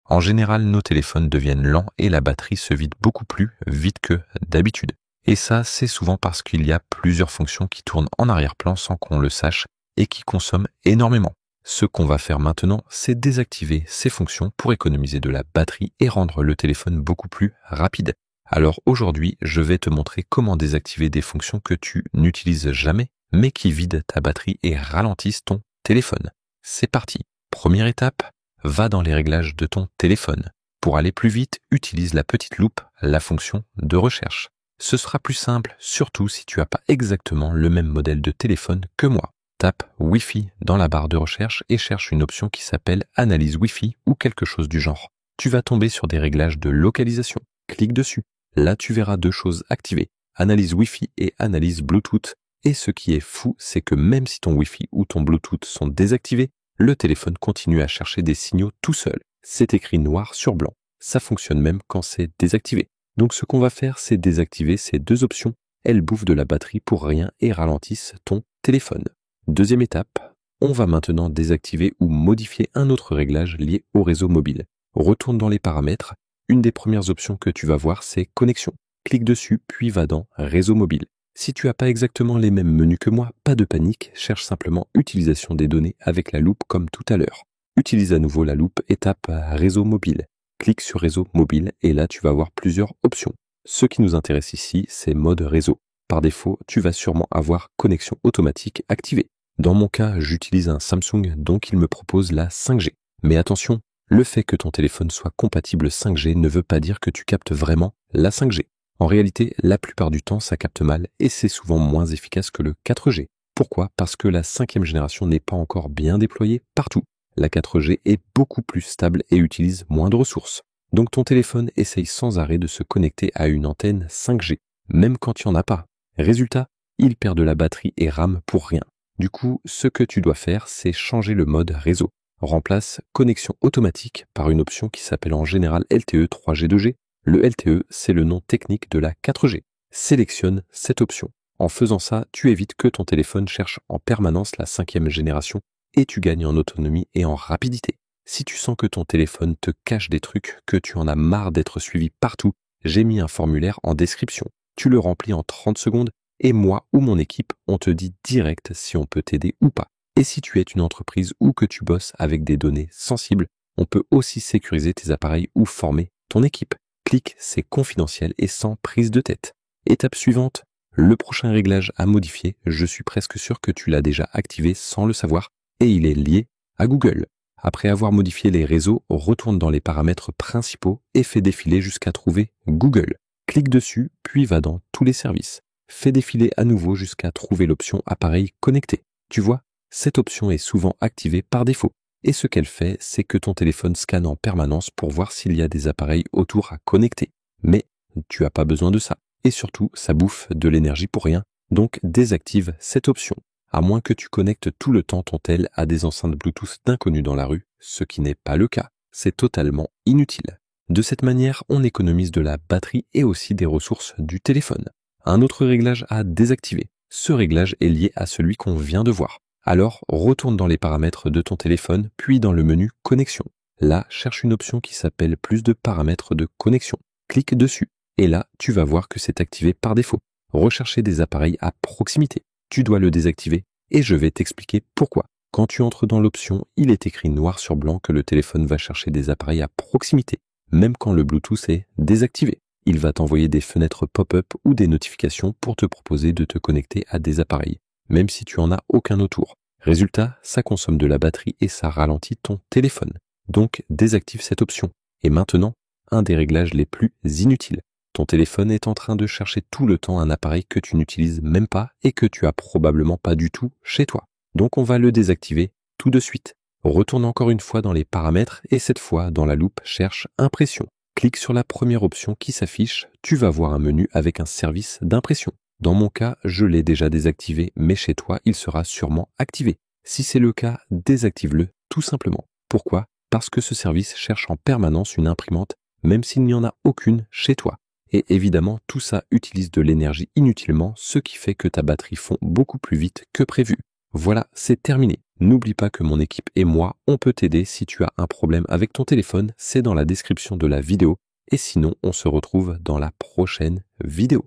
En général, nos téléphones deviennent lents et la batterie se vide beaucoup plus vite que d'habitude. Et ça, c'est souvent parce qu'il y a plusieurs fonctions qui tournent en arrière-plan sans qu'on le sache et qui consomment énormément. Ce qu'on va faire maintenant, c'est désactiver ces fonctions pour économiser de la batterie et rendre le téléphone beaucoup plus rapide. Alors aujourd'hui, je vais te montrer comment désactiver des fonctions que tu n'utilises jamais, mais qui vident ta batterie et ralentissent ton téléphone. C'est parti. Première étape, va dans les réglages de ton téléphone. Pour aller plus vite, utilise la petite loupe, la fonction de recherche. Ce sera plus simple, surtout si tu n'as pas exactement le même modèle de téléphone que moi. Tape Wi-Fi dans la barre de recherche et cherche une option qui s'appelle Analyse Wi-Fi ou quelque chose du genre. Tu vas tomber sur des réglages de localisation. Clique dessus. Là, tu verras deux choses activées, Analyse Wi-Fi et Analyse Bluetooth. Et ce qui est fou, c'est que même si ton Wi-Fi ou ton Bluetooth sont désactivés, le téléphone continue à chercher des signaux tout seul. C'est écrit noir sur blanc. Ça fonctionne même quand c'est désactivé. Donc ce qu'on va faire, c'est désactiver ces deux options. Elles bouffent de la batterie pour rien et ralentissent ton téléphone. Deuxième étape, on va maintenant désactiver ou modifier un autre réglage lié au réseau mobile. Retourne dans les paramètres. Une des premières options que tu vas voir, c'est Connexion. Clique dessus, puis va dans Réseau mobile. Si tu n'as pas exactement les mêmes menus que moi, pas de panique, cherche simplement Utilisation des données avec la loupe comme tout à l'heure. Utilise à nouveau la loupe et tape Réseau mobile. Clique sur Réseau mobile et là tu vas avoir plusieurs options. Ce qui nous intéresse ici, c'est mode réseau. Par défaut, tu vas sûrement avoir connexion automatique activée. Dans mon cas, j'utilise un Samsung, donc il me propose la 5G. Mais attention, le fait que ton téléphone soit compatible 5G ne veut pas dire que tu captes vraiment la 5G. En réalité, la plupart du temps, ça capte mal et c'est souvent moins efficace que le 4G. Pourquoi ? Parce que la 5e génération n'est pas encore bien déployée partout. La 4G est beaucoup plus stable et utilise moins de ressources. Donc ton téléphone essaye sans arrêt de se connecter à une antenne 5G, même quand il n'y en a pas. Résultat, il perd de la batterie et rame pour rien. Du coup, ce que tu dois faire, c'est changer le mode réseau. Remplace connexion automatique par une option qui s'appelle en général LTE 3G2G. Le LTE, c'est le nom technique de la 4G. Sélectionne cette option. En faisant ça, tu évites que ton téléphone cherche en permanence la 5e génération et tu gagnes en autonomie et en rapidité. Si tu sens que ton téléphone te cache des trucs, que tu en as marre d'être suivi partout, j'ai mis un formulaire en description. Tu le remplis en 30 secondes et moi ou mon équipe, on te dit direct si on peut t'aider ou pas. Et si tu es une entreprise ou que tu bosses avec des données sensibles, on peut aussi sécuriser tes appareils ou former ton équipe. Clique, c'est confidentiel et sans prise de tête. Étape suivante, le prochain réglage à modifier, je suis presque sûr que tu l'as déjà activé sans le savoir et il est lié à Google. Après avoir modifié les réseaux, retourne dans les paramètres principaux et fais défiler jusqu'à trouver Google. Clique dessus, puis va dans tous les services. Fais défiler à nouveau jusqu'à trouver l'option appareil connecté. Tu vois, cette option est souvent activée par défaut. Et ce qu'elle fait, c'est que ton téléphone scanne en permanence pour voir s'il y a des appareils autour à connecter. Mais tu n'as pas besoin de ça. Et surtout, ça bouffe de l'énergie pour rien. Donc désactive cette option. À moins que tu connectes tout le temps ton tel à des enceintes Bluetooth d'inconnus dans la rue, ce qui n'est pas le cas. C'est totalement inutile. De cette manière, on économise de la batterie et aussi des ressources du téléphone. Un autre réglage à désactiver. Ce réglage est lié à celui qu'on vient de voir. Alors, retourne dans les paramètres de ton téléphone, puis dans le menu Connexion. Là, cherche une option qui s'appelle Plus de paramètres de connexion. Clique dessus. Et là, tu vas voir que c'est activé par défaut. Rechercher des appareils à proximité. Tu dois le désactiver et je vais t'expliquer pourquoi. Quand tu entres dans l'option, il est écrit noir sur blanc que le téléphone va chercher des appareils à proximité, même quand le Bluetooth est désactivé. Il va t'envoyer des fenêtres pop-up ou des notifications pour te proposer de te connecter à des appareils, même si tu en as aucun autour. Résultat, ça consomme de la batterie et ça ralentit ton téléphone. Donc, désactive cette option. Et maintenant, un des réglages les plus inutiles. Ton téléphone est en train de chercher tout le temps un appareil que tu n'utilises même pas et que tu as probablement pas du tout chez toi. Donc on va le désactiver tout de suite. Retourne encore une fois dans les paramètres et cette fois dans la loupe cherche impression. Clique sur la première option qui s'affiche, tu vas voir un menu avec un service d'impression. Dans mon cas, je l'ai déjà désactivé, mais chez toi, il sera sûrement activé. Si c'est le cas, désactive-le tout simplement. Pourquoi ? Parce que ce service cherche en permanence une imprimante, même s'il n'y en a aucune chez toi. Et évidemment, tout ça utilise de l'énergie inutilement, ce qui fait que ta batterie fond beaucoup plus vite que prévu. Voilà, c'est terminé. N'oublie pas que mon équipe et moi, on peut t'aider si tu as un problème avec ton téléphone, c'est dans la description de la vidéo. Et sinon, on se retrouve dans la prochaine vidéo.